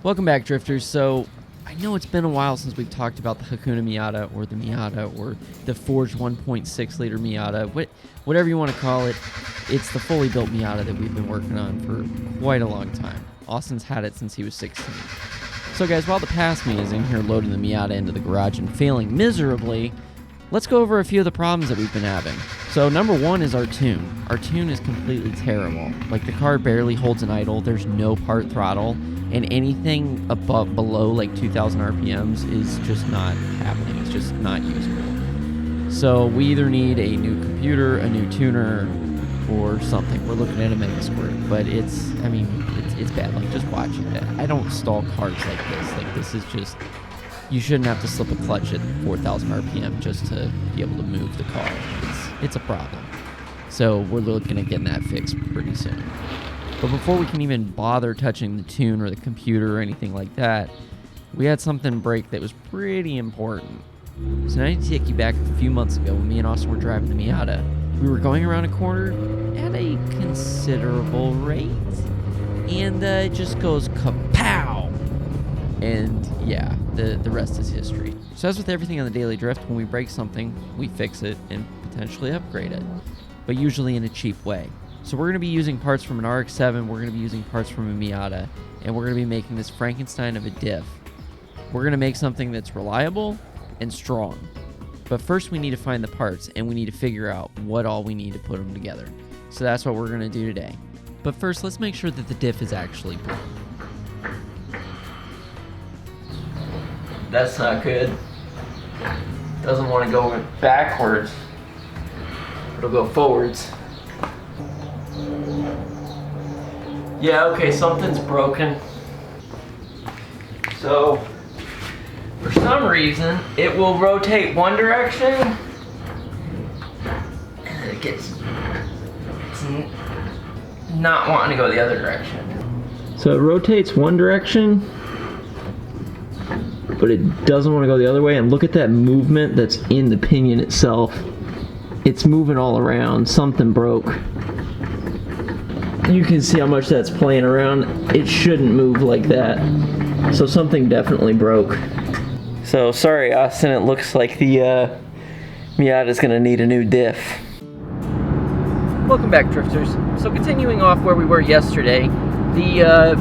Welcome back, Drifters. So, I know it's been a while since we've talked about the Hakuna Miata or the Miata or the forged 1.6 liter Miata, whatever you want to call it. It's the fully built Miata that we've been working on for quite a long time. Austin's had it since he was 16. So guys, while the past me is in here loading the Miata into the garage and failing miserably, let's go over a few of the problems that we've been having. So number one is our tune. Our tune is completely terrible. Like, the car barely holds an idle, there's no part throttle, and anything below like 2,000 RPMs is just not happening. It's just not usable. So we either need a new computer, a new tuner, or something. We're looking at a Mega Squirt, but it's bad. Like, just watching it. I don't stall cars like this. Like, this is just, you shouldn't have to slip a clutch at 4,000 RPM just to be able to move the car. It's a problem. So we're looking at getting that fixed pretty soon. But before we can even bother touching the tune or the computer or anything like that, we had something break that was pretty important. So now I need to take you back a few months ago when me and Austin were driving the Miata. We were going around a corner at a considerable rate, and it just goes kapow! And yeah, the rest is history. So as with everything on the Daily Drift, when we break something, we fix it and potentially upgrade it, but usually in a cheap way. So we're going to be using parts from an RX7, we're going to be using parts from a Miata, and we're going to be making this Frankenstein of a diff. We're going to make something that's reliable and strong. But first we need to find the parts, and we need to figure out what all we need to put them together. So that's what we're going to do today. But first, let's make sure that the diff is actually broken. That's not good. Doesn't want to go backwards. It'll go forwards. Yeah, okay, something's broken. So, for some reason, it will rotate one direction, and it's not wanting to go the other direction. So it rotates one direction, but it doesn't want to go the other way. And look at that movement that's in the pinion itself. It's moving all around. Something broke. You can see how much that's playing around. It shouldn't move like that. So something definitely broke. So sorry, Austin, it looks like the Miata's gonna need a new diff. Welcome back, Drifters. So continuing off where we were yesterday, the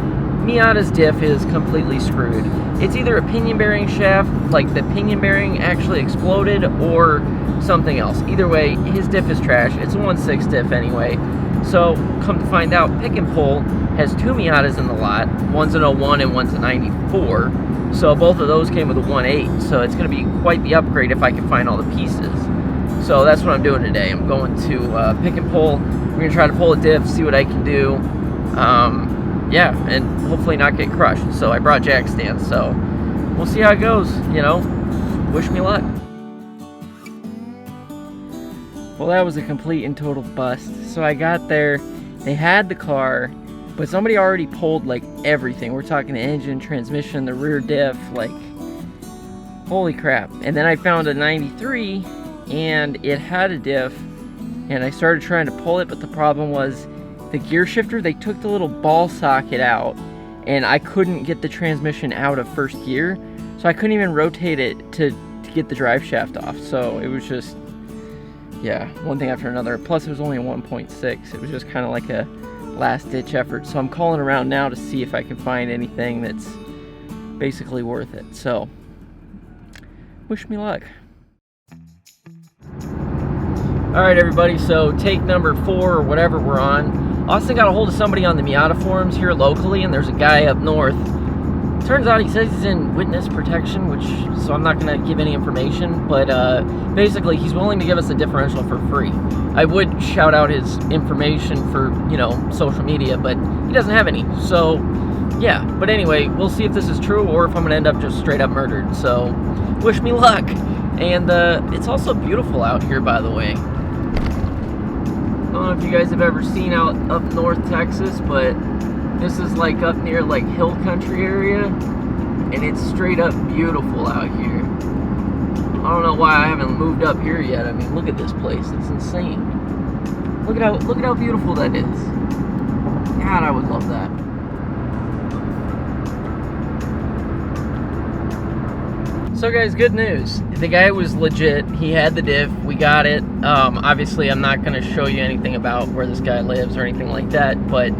Miata's diff is completely screwed. It's either a pinion bearing shaft, like the pinion bearing actually exploded, or something else. Either way, his diff is trash. It's a 1.6 diff anyway. So, come to find out, Pick and Pull has two Miatas in the lot. One's an 01 and one's a 94. So both of those came with a 1.8. So it's going to be quite the upgrade if I can find all the pieces. So that's what I'm doing today. I'm going to Pick and Pull. We're going to try to pull a diff, see what I can do. Yeah, and hopefully not get crushed. So I brought jack stands. So we'll see how it goes, you know. Wish me luck. Well, that was a complete and total bust. So I got there, they had the car, but somebody already pulled like everything. We're talking the engine, transmission, the rear diff, like, holy crap. And then I found a 93, and it had a diff, and I started trying to pull it, but the problem was the gear shifter, they took the little ball socket out, and I couldn't get the transmission out of first gear, so I couldn't even rotate it to get the drive shaft off. So it was just, yeah, one thing after another. Plus it was only a 1.6. It was just kind of like a last ditch effort. So I'm calling around now to see if I can find anything that's basically worth it. So wish me luck. Alright everybody, so take number 4 or whatever we're on. Austin got a hold of somebody on the Miata forums here locally, and there's a guy up north. Turns out he says he's in witness protection, which, so I'm not going to give any information, but basically he's willing to give us a differential for free. I would shout out his information for, you know, social media, but he doesn't have any. So yeah, but anyway, we'll see if this is true or if I'm going to end up just straight up murdered. So wish me luck. And it's also beautiful out here, by the way. I don't know if you guys have ever seen out up north Texas, but this is like up near like hill country area, and it's straight up beautiful out here. I don't know why I haven't moved up here yet. I mean, look at this place. It's insane. Look at how beautiful that is. God, I would love that. So guys, good news. The guy was legit. He had the diff. We got it. Obviously, I'm not going to show you anything about where this guy lives or anything like that. But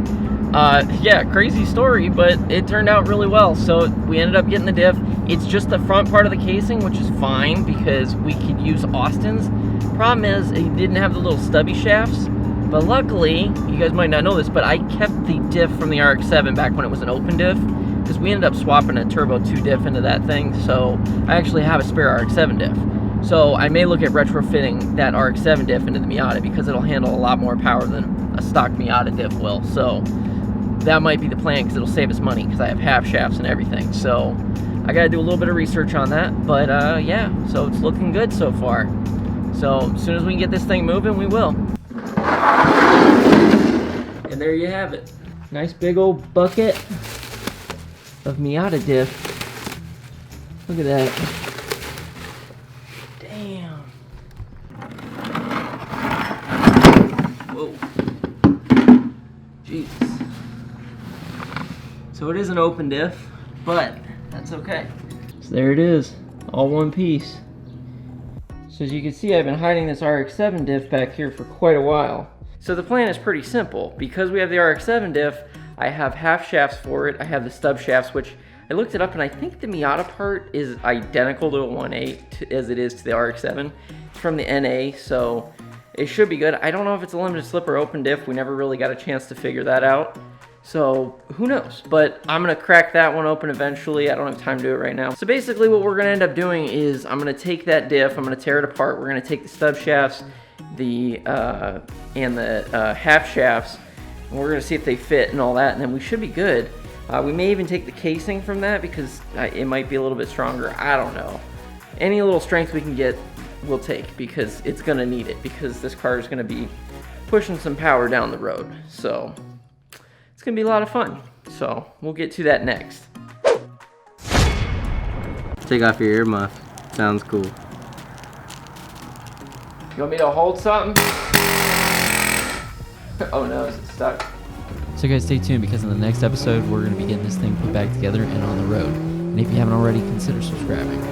yeah, crazy story, but it turned out really well. So we ended up getting the diff. It's just the front part of the casing, which is fine because we could use Austin's. Problem is, he didn't have the little stubby shafts. But luckily, you guys might not know this, but I kept the diff from the RX7 back when it was an open diff. Because we ended up swapping a Turbo 2 diff into that thing, so I actually have a spare RX7 diff. So I may look at retrofitting that RX7 diff into the Miata because it'll handle a lot more power than a stock Miata diff will. So that might be the plan because it'll save us money because I have half shafts and everything. So I got to do a little bit of research on that, but yeah, so it's looking good so far. So as soon as we can get this thing moving, we will. And there you have it. Nice big old bucket of Miata diff. Look at that. Damn. Whoa. Jesus. So it is an open diff, but that's okay. So there it is, all one piece. So as you can see, I've been hiding this RX7 diff back here for quite a while. So the plan is pretty simple. Because we have the RX7 diff, I have half shafts for it. I have the stub shafts, which I looked it up, and I think the Miata part is identical to a 1.8 as it is to the RX7. It's from the NA, so it should be good. I don't know if it's a limited slip or open diff. We never really got a chance to figure that out. So who knows? But I'm gonna crack that one open eventually. I don't have time to do it right now. So basically what we're gonna end up doing is I'm gonna take that diff, I'm gonna tear it apart. We're gonna take the stub shafts, and the half shafts, and we're gonna see if they fit and all that, and then we should be good. We may even take the casing from that because it might be a little bit stronger. I don't know. Any little strength we can get, we'll take because it's gonna need it because this car is gonna be pushing some power down the road. So it's gonna be a lot of fun. So we'll get to that next. Take off your earmuff. Sounds cool. You want me to hold something? Oh no, is it stuck? So guys, stay tuned because in the next episode, we're going to be getting this thing put back together and on the road. And if you haven't already, consider subscribing.